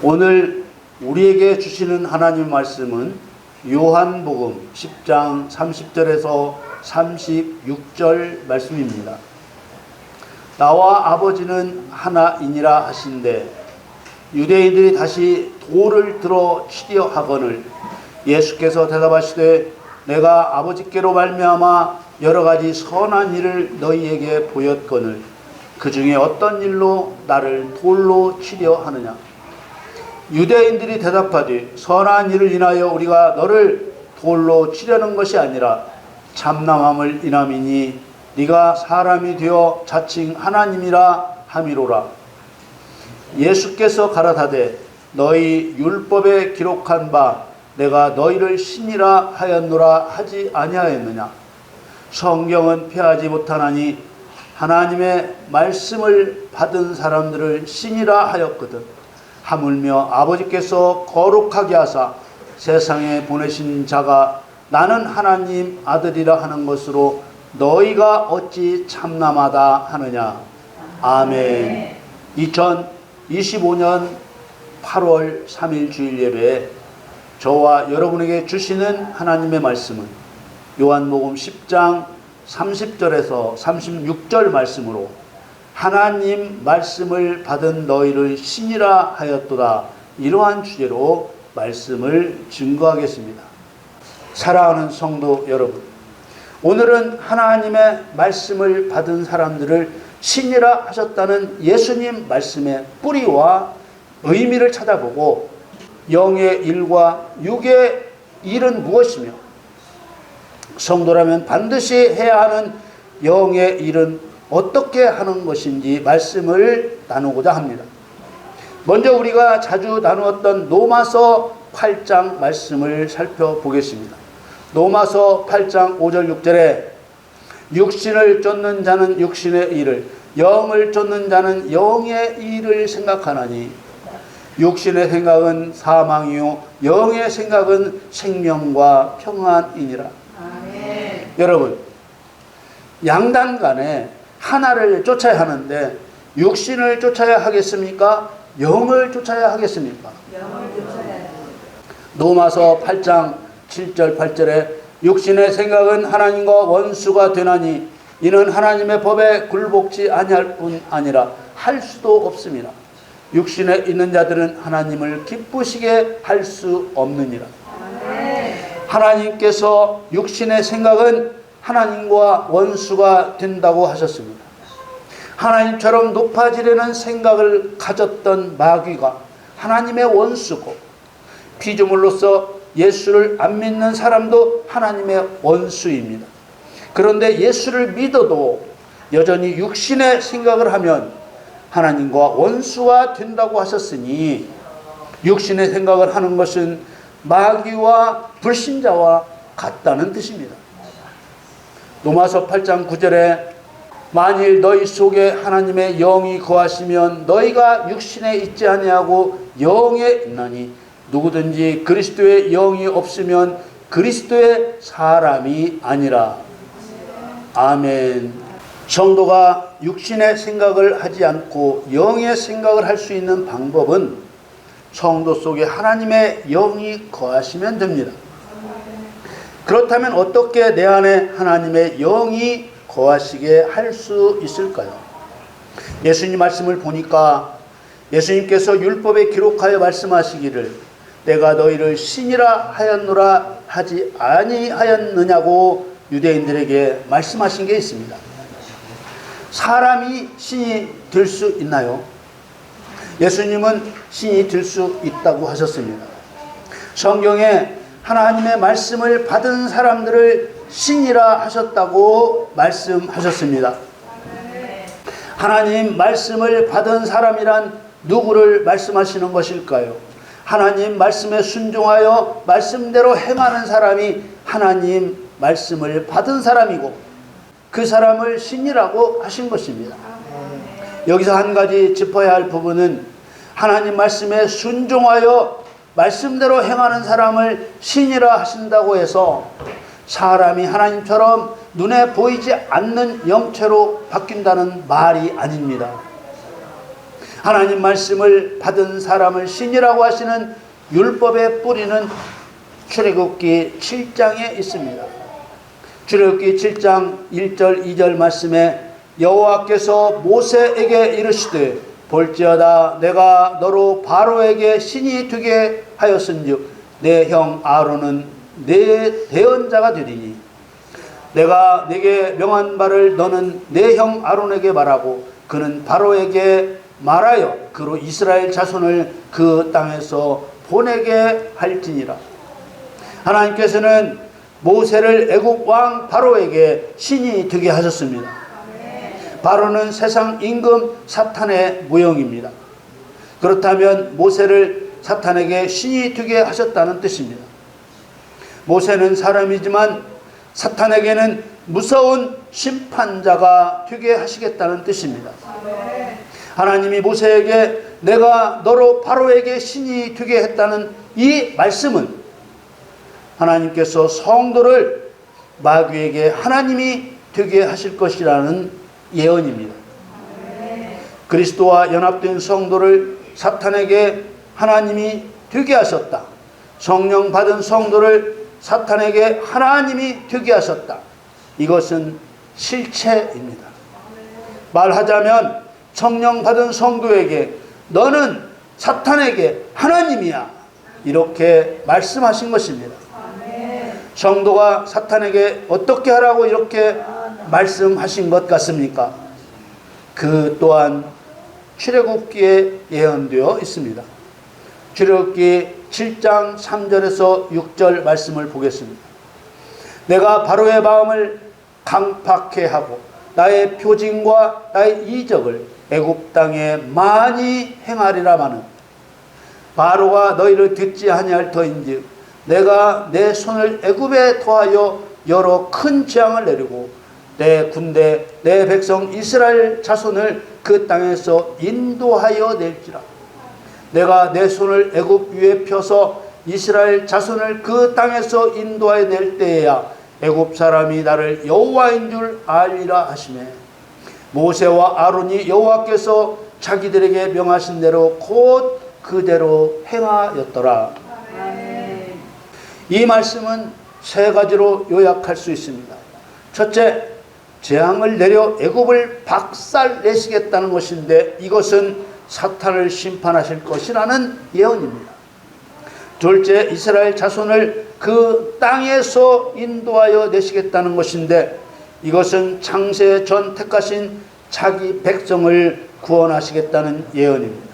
오늘 우리에게 주시는 하나님 말씀은 요한복음 10장 30절에서 36절 말씀입니다. 나와 아버지는 하나이니라 하신대 유대인들이 다시 돌을 들어 치려 하거늘 예수께서 대답하시되 내가 아버지께로 말미암아 여러 가지 선한 일을 너희에게 보였거늘 그 중에 어떤 일로 나를 돌로 치려 하느냐. 유대인들이 대답하되 선한 일을 인하여 우리가 너를 돌로 치려는 것이 아니라 참남함을 인함이니 네가 사람이 되어 자칭 하나님이라 함이로라. 예수께서 가라사대 너희 율법에 기록한 바 내가 너희를 신이라 하였노라 하지 아니하였느냐. 성경은 폐하지 못하나니 하나님의 말씀을 받은 사람들을 신이라 하였거든. 하물며 아버지께서 거룩하게 하사 세상에 보내신 자가 나는 하나님 아들이라 하는 것으로 너희가 어찌 참남하다 하느냐. 아멘. 2025년 8월 3일 주일 예배에 저와 여러분에게 주시는 하나님의 말씀은 요한복음 10장 30절에서 36절 말씀으로 하나님 말씀을 받은 너희를 신이라 하였도다. 이러한 주제로 말씀을 증거하겠습니다. 사랑하는 성도 여러분, 오늘은 하나님의 말씀을 받은 사람들을 신이라 하셨다는 예수님 말씀의 뿌리와 의미를 찾아보고 영의 일과 육의 일은 무엇이며 성도라면 반드시 해야 하는 영의 일은 어떻게 하는 것인지 말씀을 나누고자 합니다. 먼저 우리가 자주 나누었던 로마서 8장 말씀을 살펴보겠습니다. 로마서 8장 5절 6절에 육신을 쫓는 자는 육신의 일을 영을 쫓는 자는 영의 일을 생각하나니 육신의 생각은 사망이요 영의 생각은 생명과 평안이니라. 아멘. 여러분, 양단 간에 하나를 쫓아야 하는데 육신을 쫓아야 하겠습니까? 영을 쫓아야 하겠습니까? 영을 쫓아야 합니다. 로마서 8장 7절 8절에 육신의 생각은 하나님과 원수가 되나니 이는 하나님의 법에 굴복지 아니할 뿐 아니라 할 수도 없습니다. 육신에 있는 자들은 하나님을 기쁘시게 할 수 없느니라. 하나님께서 육신의 생각은 하나님과 원수가 된다고 하셨습니다. 하나님처럼 높아지려는 생각을 가졌던 마귀가 하나님의 원수고 피조물로서 예수를 안 믿는 사람도 하나님의 원수입니다. 그런데 예수를 믿어도 여전히 육신의 생각을 하면 하나님과 원수가 된다고 하셨으니 육신의 생각을 하는 것은 마귀와 불신자와 같다는 뜻입니다. 로마서 8장 9절에 만일 너희 속에 하나님의 영이 거하시면 너희가 육신에 있지 아니하고 영에 있나니 누구든지 그리스도의 영이 없으면 그리스도의 사람이 아니라. 아멘. 성도가 육신의 생각을 하지 않고 영의 생각을 할 수 있는 방법은 성도 속에 하나님의 영이 거하시면 됩니다. 그렇다면 어떻게 내 안에 하나님의 영이 거하시게 할 수 있을까요? 예수님 말씀을 보니까 예수님께서 율법에 기록하여 말씀하시기를 내가 너희를 신이라 하였노라 하지 아니하였느냐고 유대인들에게 말씀하신 게 있습니다. 사람이 신이 될 수 있나요? 예수님은 신이 될 수 있다고 하셨습니다. 성경에 하나님의 말씀을 받은 사람들을 신이라 하셨다고 말씀하셨습니다. 하나님 말씀을 받은 사람이란 누구를 말씀하시는 것일까요? 하나님 말씀에 순종하여 말씀대로 행하는 사람이 하나님 말씀을 받은 사람이고 그 사람을 신이라고 하신 것입니다. 여기서 한 가지 짚어야 할 부분은 하나님 말씀에 순종하여 말씀대로 행하는 사람을 신이라 하신다고 해서 사람이 하나님처럼 눈에 보이지 않는 영체로 바뀐다는 말이 아닙니다. 하나님 말씀을 받은 사람을 신이라고 하시는 율법의 뿌리는 출애굽기 7장에 있습니다. 출애굽기 7장 1절 2절 말씀에 여호와께서 모세에게 이르시되 볼지어다 내가 너로 바로에게 신이 되게 하였은즉 내 형 아론은 내 대언자가 되리니 내가 네게 명한 바를 너는 내 형 아론에게 말하고 그는 바로에게 말하여 그로 이스라엘 자손을 그 땅에서 보내게 할지니라. 하나님께서는 모세를 애굽 왕 바로에게 신이 되게 하셨습니다. 바로는 세상 임금 사탄의 무형입니다. 그렇다면 모세를 사탄에게 신이 되게 하셨다는 뜻입니다. 모세는 사람이지만 사탄에게는 무서운 심판자가 되게 하시겠다는 뜻입니다. 하나님이 모세에게 내가 너로 바로에게 신이 되게 했다는 이 말씀은 하나님께서 성도를 마귀에게 하나님이 되게 하실 것이라는 예언입니다. 그리스도와 연합된 성도를 사탄에게 하나님이 되게 하셨다. 성령 받은 성도를 사탄에게 하나님이 되게 하셨다. 이것은 실체입니다. 말하자면 성령 받은 성도에게 너는 사탄에게 하나님이야. 이렇게 말씀하신 것입니다. 성도가 사탄에게 어떻게 하라고 이렇게 말씀하신 것 같습니까? 그 또한 출애굽기에 예언되어 있습니다. 출애굽기 7장 3절에서 6절 말씀을 보겠습니다. 내가 바로의 마음을 강팍해 하고 나의 표징과 나의 이적을 애굽 땅에 많이 행하리라마는 바로가 너희를 듣지 아니할 터인즉 내가 내 손을 애굽에 더하여 여러 큰 재앙을 내리고 내 군대 내 백성 이스라엘 자손을 그 땅에서 인도하여 낼지라. 내가 내 손을 애굽 위에 펴서 이스라엘 자손을 그 땅에서 인도하여 낼 때에야 애굽 사람이 나를 여호와인 줄 알리라 하시매 모세와 아론이 여호와께서 자기들에게 명하신 대로 곧 그대로 행하였더라. 이 말씀은 세 가지로 요약할 수 있습니다. 첫째, 재앙을 내려 애굽을 박살내시겠다는 것인데 이것은 사탄을 심판하실 것이라는 예언입니다. 둘째, 이스라엘 자손을 그 땅에서 인도하여 내시겠다는 것인데 이것은 창세 전 택하신 자기 백성을 구원하시겠다는 예언입니다.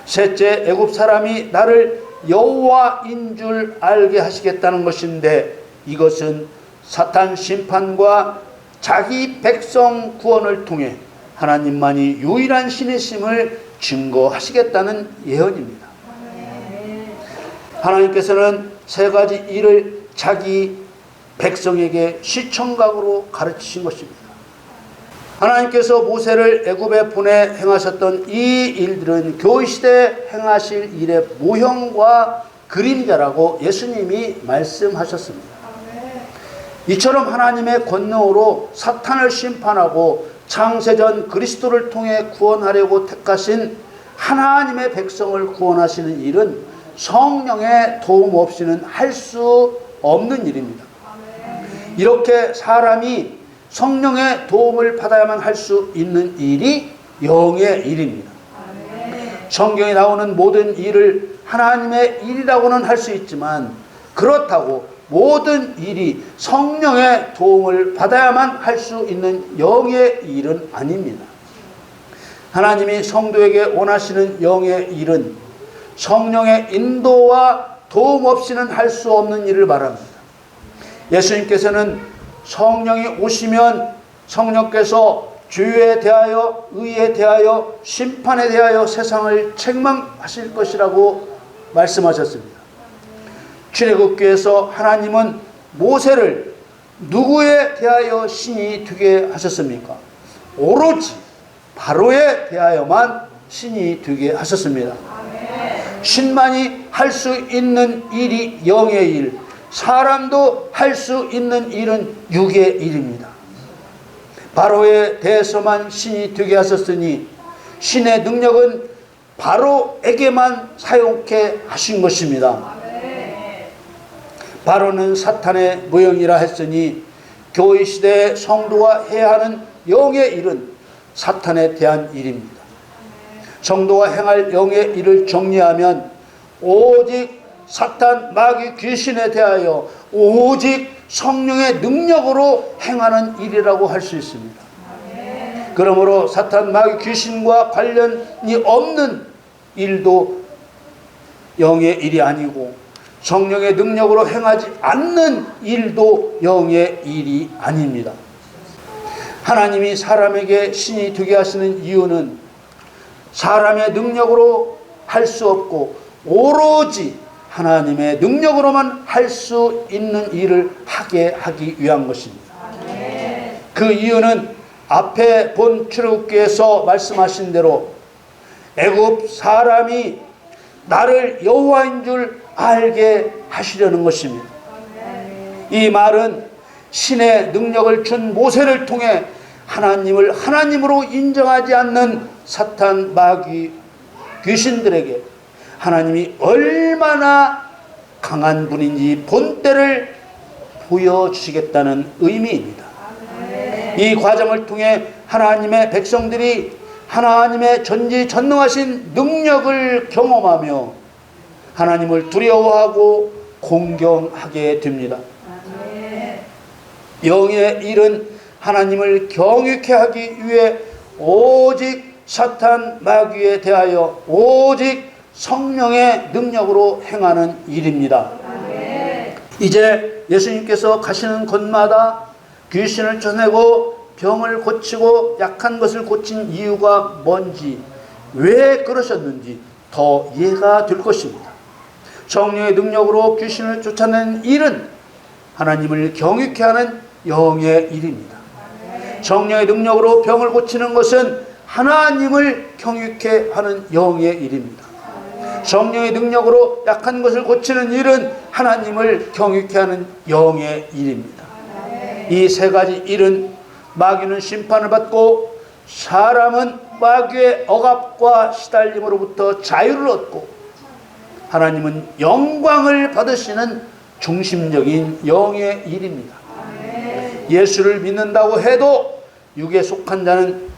셋째, 애굽 사람이 나를 여호와인 줄 알게 하시겠다는 것인데 이것은 사탄 심판과 자기 백성 구원을 통해 하나님만이 유일한 신이심을 증거하시겠다는 예언입니다. 하나님께서는 세 가지 일을 자기 백성에게 시청각으로 가르치신 것입니다. 하나님께서 모세를 애굽에 보내 행하셨던 이 일들은 교회시대에 행하실 일의 모형과 그림자라고 예수님이 말씀하셨습니다. 이처럼 하나님의 권능으로 사탄을 심판하고 창세전 그리스도를 통해 구원하려고 택하신 하나님의 백성을 구원하시는 일은 성령의 도움 없이는 할 수 없는 일입니다. 이렇게 사람이 성령의 도움을 받아야만 할 수 있는 일이 영의 일입니다. 성경에 나오는 모든 일을 하나님의 일이라고는 할 수 있지만 그렇다고 모든 일이 성령의 도움을 받아야만 할 수 있는 영의 일은 아닙니다. 하나님이 성도에게 원하시는 영의 일은 성령의 인도와 도움 없이는 할 수 없는 일을 말합니다. 예수님께서는 성령이 오시면 성령께서 죄에 대하여 의에 대하여 심판에 대하여 세상을 책망하실 것이라고 말씀하셨습니다. 출애굽기에서 하나님은 모세를 누구에 대하여 신이 되게 하셨습니까? 오로지 바로에 대하여만 신이 되게 하셨습니다. 신만이 할 수 있는 일이 영의 일, 사람도 할 수 있는 일은 육의 일입니다. 바로에 대해서만 신이 되게 하셨으니 신의 능력은 바로에게만 사용케 하신 것입니다. 바로는 사탄의 무형이라 했으니 교회 시대의 성도가 해야 하는 영의 일은 사탄에 대한 일입니다. 성도가 행할 영의 일을 정리하면 오직 사탄, 마귀, 귀신에 대하여 오직 성령의 능력으로 행하는 일이라고 할 수 있습니다. 그러므로 사탄, 마귀, 귀신과 관련이 없는 일도 영의 일이 아니고 성령의 능력으로 행하지 않는 일도 영의 일이 아닙니다. 하나님이 사람에게 신이 되게 하시는 이유는 사람의 능력으로 할 수 없고 오로지 하나님의 능력으로만 할 수 있는 일을 하게 하기 위한 것입니다. 그 이유는 앞에 본 출애굽기에서 말씀하신 대로 애굽 사람이 나를 여호와인 줄 알게 하시려는 것입니다. 이 말은 신의 능력을 준 모세를 통해 하나님을 하나님으로 인정하지 않는 사탄, 마귀, 귀신들에게 하나님이 얼마나 강한 분인지 본때를 보여주시겠다는 의미입니다. 이 과정을 통해 하나님의 백성들이 하나님의 전지전능하신 능력을 경험하며 하나님을 두려워하고 공경하게 됩니다. 영의 일은 하나님을 경외케 하기 위해 오직 사탄, 마귀에 대하여 오직 성령의 능력으로 행하는 일입니다. 이제 예수님께서 가시는 곳마다 귀신을 쫓아내고 병을 고치고 약한 것을 고친 이유가 뭔지, 왜 그러셨는지 더 이해가 될 것입니다. 성령의 능력으로 귀신을 쫓아내는 일은 하나님을 경외케 하는 영의 일입니다. 성령의 능력으로 병을 고치는 것은 하나님을 경외케 하는 영의 일입니다. 성령의 능력으로 약한 것을 고치는 일은 하나님을 경외케 하는 영의 일입니다. 이 세 가지 일은 마귀는 심판을 받고 사람은 마귀의 억압과 시달림으로부터 자유를 얻고 하나님은 영광을 받으시는 중심적인 영의 일입니다. 예수를 믿는다고 해도 육에 속한 자는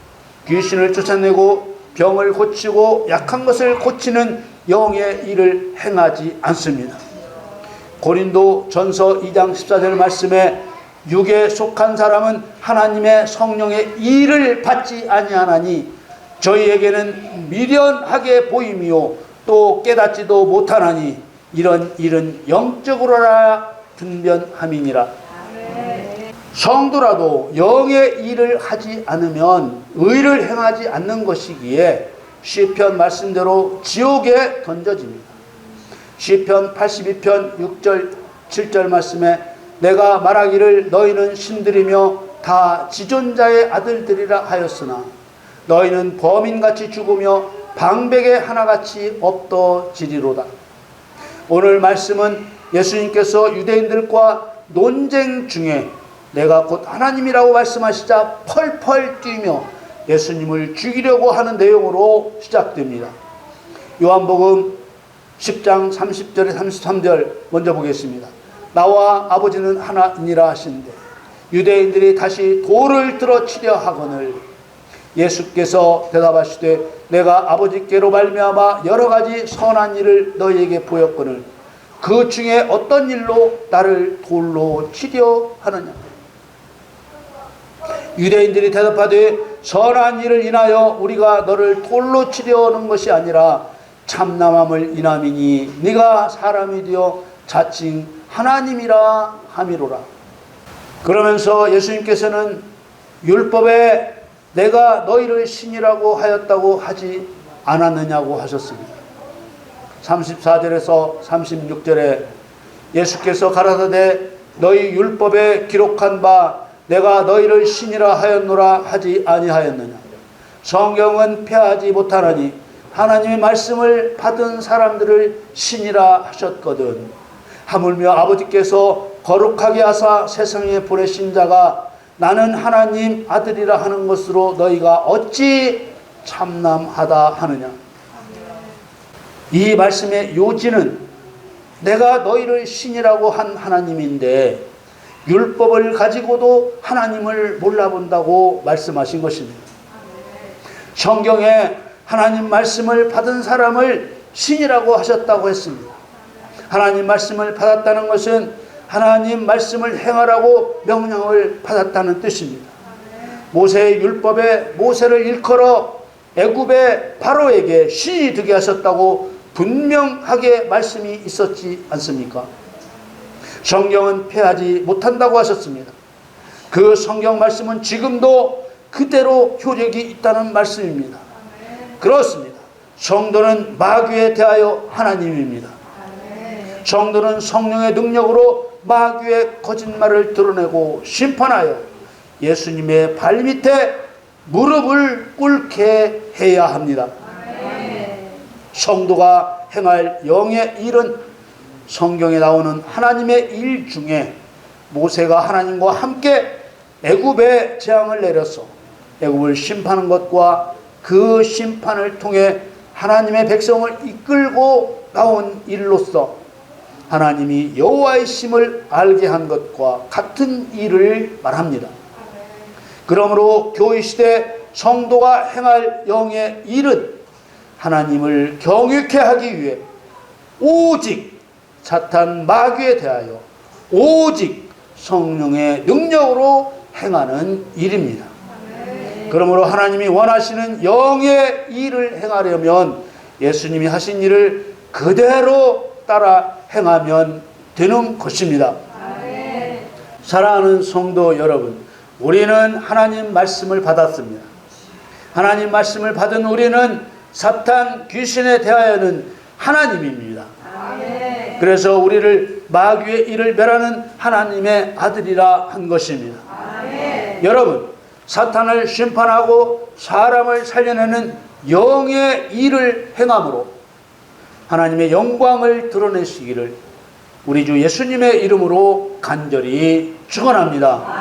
귀신을 쫓아내고 병을 고치고 약한 것을 고치는 영의 일을 행하지 않습니다. 고린도 전서 2장 14절 말씀에 육에 속한 사람은 하나님의 성령의 일을 받지 아니하나니 저희에게는 미련하게 보임이요 또 깨닫지도 못하나니 이런 일은 영적으로라 분변함이니라. 성도라도 영의 일을 하지 않으면 의를 행하지 않는 것이기에 시편 말씀대로 지옥에 던져집니다. 시편 82편 6절 7절 말씀에 내가 말하기를 너희는 신들이며 다 지존자의 아들들이라 하였으나 너희는 범인같이 죽으며 방백에 하나같이 없어지리로다. 오늘 말씀은 예수님께서 유대인들과 논쟁 중에 내가 곧 하나님이라고 말씀하시자 펄펄 뛰며 예수님을 죽이려고 하는 내용으로 시작됩니다. 요한복음 10장 30절에 33절 먼저 보겠습니다. 나와 아버지는 하나니라 하신대 유대인들이 다시 돌을 들어 치려 하거늘 예수께서 대답하시되 내가 아버지께로 말미암아 여러 가지 선한 일을 너희에게 보였거늘 그 중에 어떤 일로 나를 돌로 치려 하느냐. 유대인들이 대답하되 선한 일을 인하여 우리가 너를 돌로 치려 하는 것이 아니라 참남함을 인함이니 네가 사람이 되어 자칭 하나님이라 함이로라. 그러면서 예수님께서는 율법에 내가 너희를 신이라고 하였다고 하지 않았느냐고 하셨습니다. 34절에서 36절에 예수께서 가라사대 너희 율법에 기록한 바 내가 너희를 신이라 하였노라 하지 아니하였느냐. 성경은 폐하지 못하나니 하나님의 말씀을 받은 사람들을 신이라 하셨거든. 하물며 아버지께서 거룩하게 하사 세상에 보내신 자가 나는 하나님 아들이라 하는 것으로 너희가 어찌 참남하다 하느냐. 이 말씀의 요지는 내가 너희를 신이라고 한 하나님인데 율법을 가지고도 하나님을 몰라본다고 말씀하신 것입니다. 성경에 하나님 말씀을 받은 사람을 신이라고 하셨다고 했습니다. 하나님 말씀을 받았다는 것은 하나님 말씀을 행하라고 명령을 받았다는 뜻입니다. 모세의 율법에 모세를 일컬어 애굽의 바로에게 신이 되게 하셨다고 분명하게 말씀이 있었지 않습니까? 성경은 폐하지 못한다고 하셨습니다. 그 성경 말씀은 지금도 그대로 효력이 있다는 말씀입니다. 그렇습니다. 성도는 마귀에 대하여 하나님입니다. 성도는 성령의 능력으로 마귀의 거짓말을 드러내고 심판하여 예수님의 발밑에 무릎을 꿇게 해야 합니다. 성도가 행할 영의 일은 성경에 나오는 하나님의 일 중에 모세가 하나님과 함께 애굽에 재앙을 내려서 애굽을 심판한 것과 그 심판을 통해 하나님의 백성을 이끌고 나온 일로서 하나님이 여호와의 심을 알게 한 것과 같은 일을 말합니다. 그러므로 교회 시대 성도가 행할 영의 일은 하나님을 경외케 하기 위해 오직 사탄 마귀에 대하여 오직 성령의 능력으로 행하는 일입니다. 그러므로 하나님이 원하시는 영의 일을 행하려면 예수님이 하신 일을 그대로 따라 행하면 되는 것입니다. 사랑하는 성도 여러분, 우리는 하나님 말씀을 받았습니다. 하나님 말씀을 받은 우리는 사탄 귀신에 대하여는 하나님입니다. 그래서 우리를 마귀의 일을 멸하는 하나님의 아들이라 한 것입니다. 여러분, 사탄을 심판하고 사람을 살려내는 영의 일을 행함으로 하나님의 영광을 드러내시기를 우리 주 예수님의 이름으로 간절히 축원합니다.